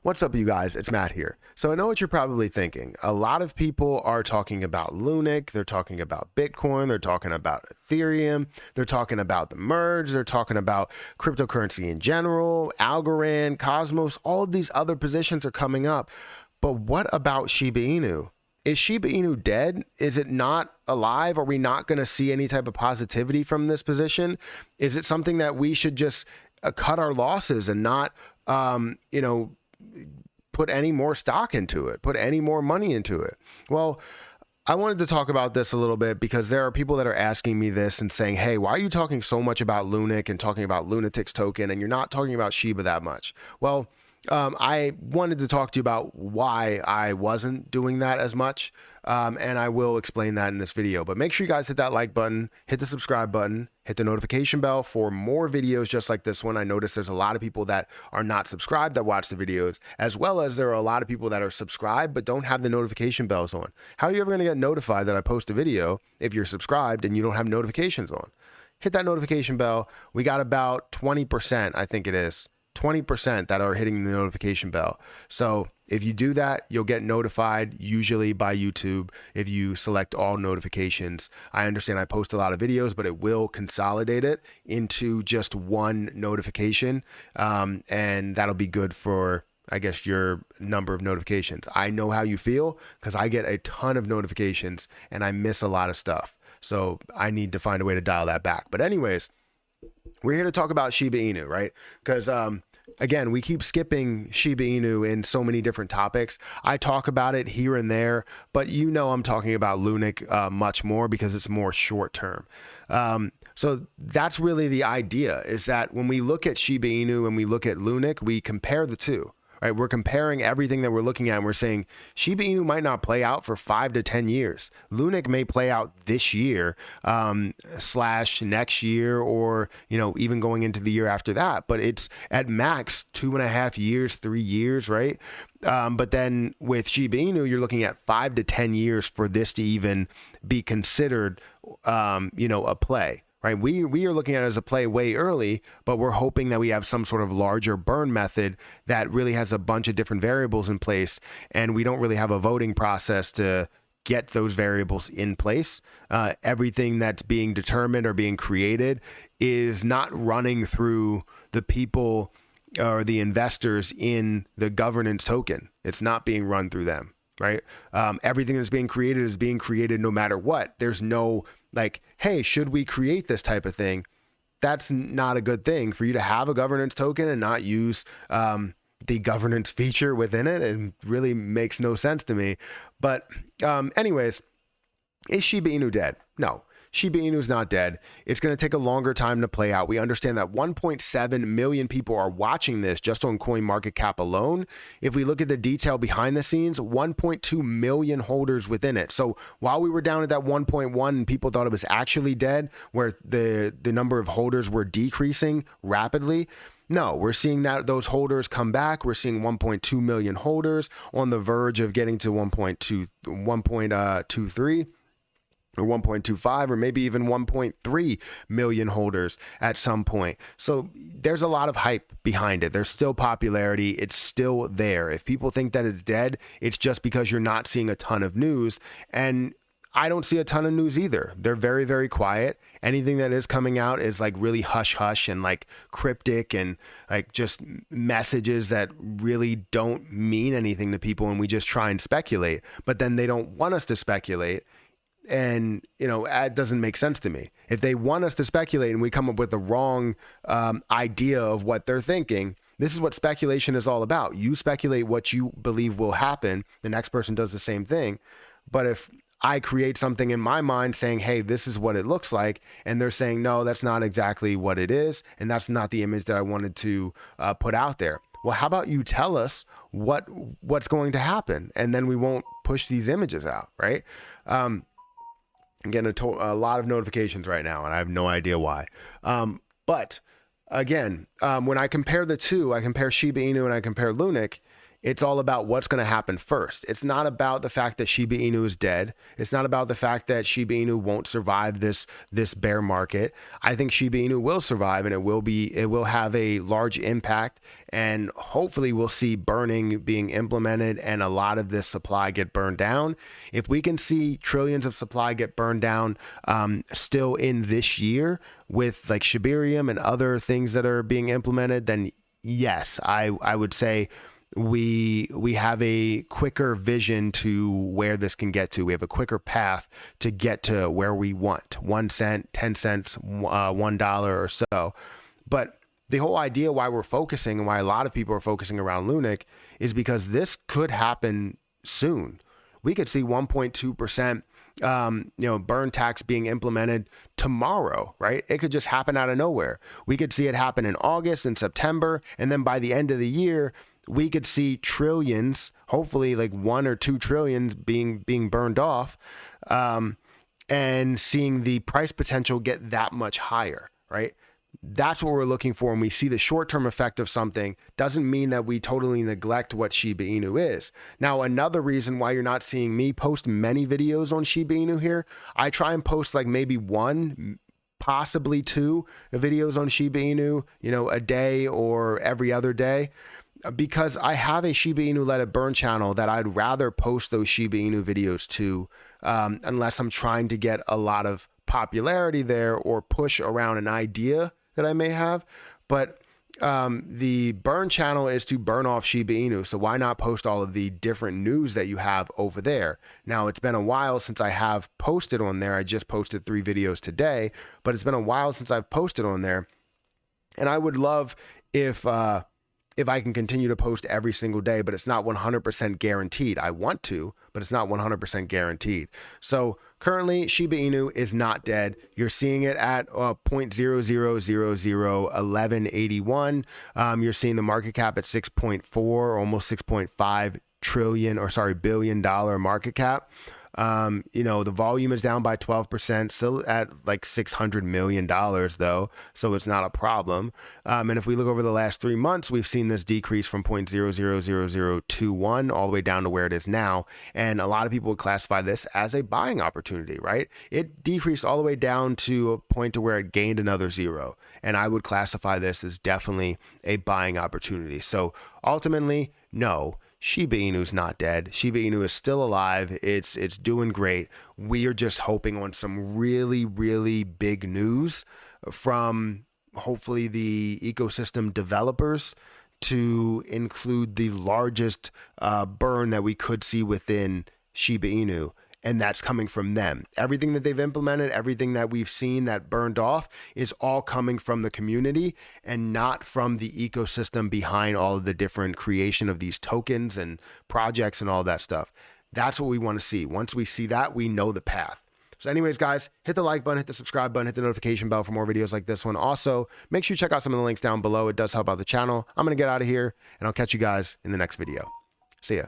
What's up, you guys? It's Matt here. So I know what you're probably thinking. A lot of people are talking about Lunic, they're talking about Bitcoin, they're talking about Ethereum, they're talking about the merge, they're talking about cryptocurrency in general, Algorand, Cosmos, all of these other positions are coming up. But what about Shiba Inu? Is Shiba Inu dead? Is it not alive? Are we not going to see any type of positivity from this position? Is it something that we should just cut our losses and not, put any more stock into it, put any more money into it? Well, I wanted to talk about this a little bit because there are people that are asking me this and saying, hey, why are you talking so much about Lunic and talking about Lunatic's token and you're not talking about Shiba that much? Well, I wanted to talk to you about why I wasn't doing that as much, and I will explain that in this video. But make sure you guys hit that like button, hit the subscribe button, hit the notification bell for more videos just like this one. I noticed there's a lot of people that are not subscribed that watch the videos, as well as there are a lot of people that are subscribed but don't have the notification bells on. How are you ever going to get notified that I post a video if you're subscribed and you don't have notifications on? Hit that notification bell. We got about 20%, I think it is. 20% that are hitting the notification bell. So if you do that, you'll get notified usually by YouTube if you select all notifications. I understand I post a lot of videos, but it will consolidate it into just one notification. And that'll be good for, I guess, your number of notifications. I know how you feel because I get a ton of notifications and I miss a lot of stuff. So I need to find a way to dial that back. But anyways, we're here to talk about Shiba Inu, right? Because again, we keep skipping Shiba Inu in so many different topics. I talk about it here and there, but you know I'm talking about Lunic much more because it's more short term. So that's really the idea, is that when we look at Shiba Inu and we look at Lunic, we compare the two. Right, we're comparing everything that we're looking at and we're saying Shiba Inu might not play out for 5 to 10 years. Lunic may play out this year / next year, or even going into the year after that. But it's at max 2.5 years, 3 years, right? But then with Shiba Inu, you're looking at 5 to 10 years for this to even be considered, a play. Right, we are looking at it as a play way early, but we're hoping that we have some sort of larger burn method that really has a bunch of different variables in place, and we don't really have a voting process to get those variables in place. Everything that's being determined or being created is not running through the people or the investors in the governance token. It's not being run through them, right? Everything that's being created is being created no matter what. There's no like, hey, should we create this type of thing? That's not a good thing for you to have a governance token and not use the governance feature within it. It really makes no sense to me. But anyways, is Shiba Inu dead? No. Shiba Inu is not dead. It's going to take a longer time to play out. We understand that 1.7 million people are watching this just on CoinMarketCap alone. If we look at the detail behind the scenes, 1.2 million holders within it. So while we were down at that 1.1 and people thought it was actually dead, where the number of holders were decreasing rapidly, no, we're seeing that those holders come back. We're seeing 1.2 million holders on the verge of getting to 1.23. Or 1.25 or maybe even 1.3 million holders at some point. So there's a lot of hype behind it. There's still popularity. It's still there. If people think that it's dead, it's just because you're not seeing a ton of news. And I don't see a ton of news either. They're very, very quiet. Anything that is coming out is like really hush hush and like cryptic and like just messages that really don't mean anything to people. And we just try and speculate, but then they don't want us to speculate. And, it doesn't make sense to me. If they want us to speculate and we come up with the wrong idea of what they're thinking, this is what speculation is all about. You speculate what you believe will happen. The next person does the same thing. But if I create something in my mind saying, hey, this is what it looks like, and they're saying, no, that's not exactly what it is, and that's not the image that I wanted to put out there. Well, how about you tell us what's going to happen, and then we won't push these images out, right? I'm getting a lot of notifications right now, and I have no idea why. But again, when I compare the two, I compare Shiba Inu and I compare Lunic, It's all about what's going to happen first. It's not about the fact that Shiba Inu is dead. It's not about the fact that Shiba Inu won't survive this bear market. I think Shiba Inu will survive, and it will have a large impact, and hopefully we'll see burning being implemented and a lot of this supply get burned down. If we can see trillions of supply get burned down still in this year with like Shibarium and other things that are being implemented, then yes, I would say we have a quicker vision to where this can get to. We have a quicker path to get to where we want, 1 cent, 10 cents, $1 or so. But the whole idea why we're focusing and why a lot of people are focusing around Lunic is because this could happen soon. We could see 1.2% burn tax being implemented tomorrow, right? It could just happen out of nowhere. We could see it happen in August and September, and then by the end of the year, we could see trillions, hopefully like 1 or 2 trillions being burned off, and seeing the price potential get that much higher, right? That's what we're looking for. When we see the short-term effect of something, doesn't mean that we totally neglect what Shiba Inu is. Now, another reason why you're not seeing me post many videos on Shiba Inu here, I try and post like maybe 1, possibly 2 videos on Shiba Inu, a day or every other day, because I have a Shiba Inu Let It Burn channel that I'd rather post those Shiba Inu videos to, unless I'm trying to get a lot of popularity there or push around an idea that I may have. But the burn channel is to burn off Shiba Inu. So why not post all of the different news that you have over there? Now, it's been a while since I have posted on there. I just posted 3 videos today, but it's been a while since I've posted on there. And I would love if I can continue to post every single day, but it's not 100% guaranteed. I want to, but it's not 100% guaranteed. So currently, Shiba Inu is not dead. You're seeing it at 0.00001181. You're seeing the market cap at 6.4, almost 6.5 billion dollar market cap. The volume is down by 12%, still at like $600 million though, so it's not a problem. And if we look over the last 3 months, we've seen this decrease from 0.000021 all the way down to where it is now. And a lot of people would classify this as a buying opportunity, right? It decreased all the way down to a point to where it gained another 0. And I would classify this as definitely a buying opportunity. So ultimately, no, Shiba Inu's not dead. Shiba Inu is still alive. It's doing great. We are just hoping on some really, really big news from hopefully the ecosystem developers to include the largest burn that we could see within Shiba Inu. And that's coming from them. Everything that they've implemented, everything that we've seen that burned off is all coming from the community and not from the ecosystem behind all of the different creation of these tokens and projects and all that stuff. That's what we want to see. Once we see that, we know the path. So anyways, guys, hit the like button, hit the subscribe button, hit the notification bell for more videos like this one. Also, make sure you check out some of the links down below. It does help out the channel. I'm going to get out of here, and I'll catch you guys in the next video. See ya.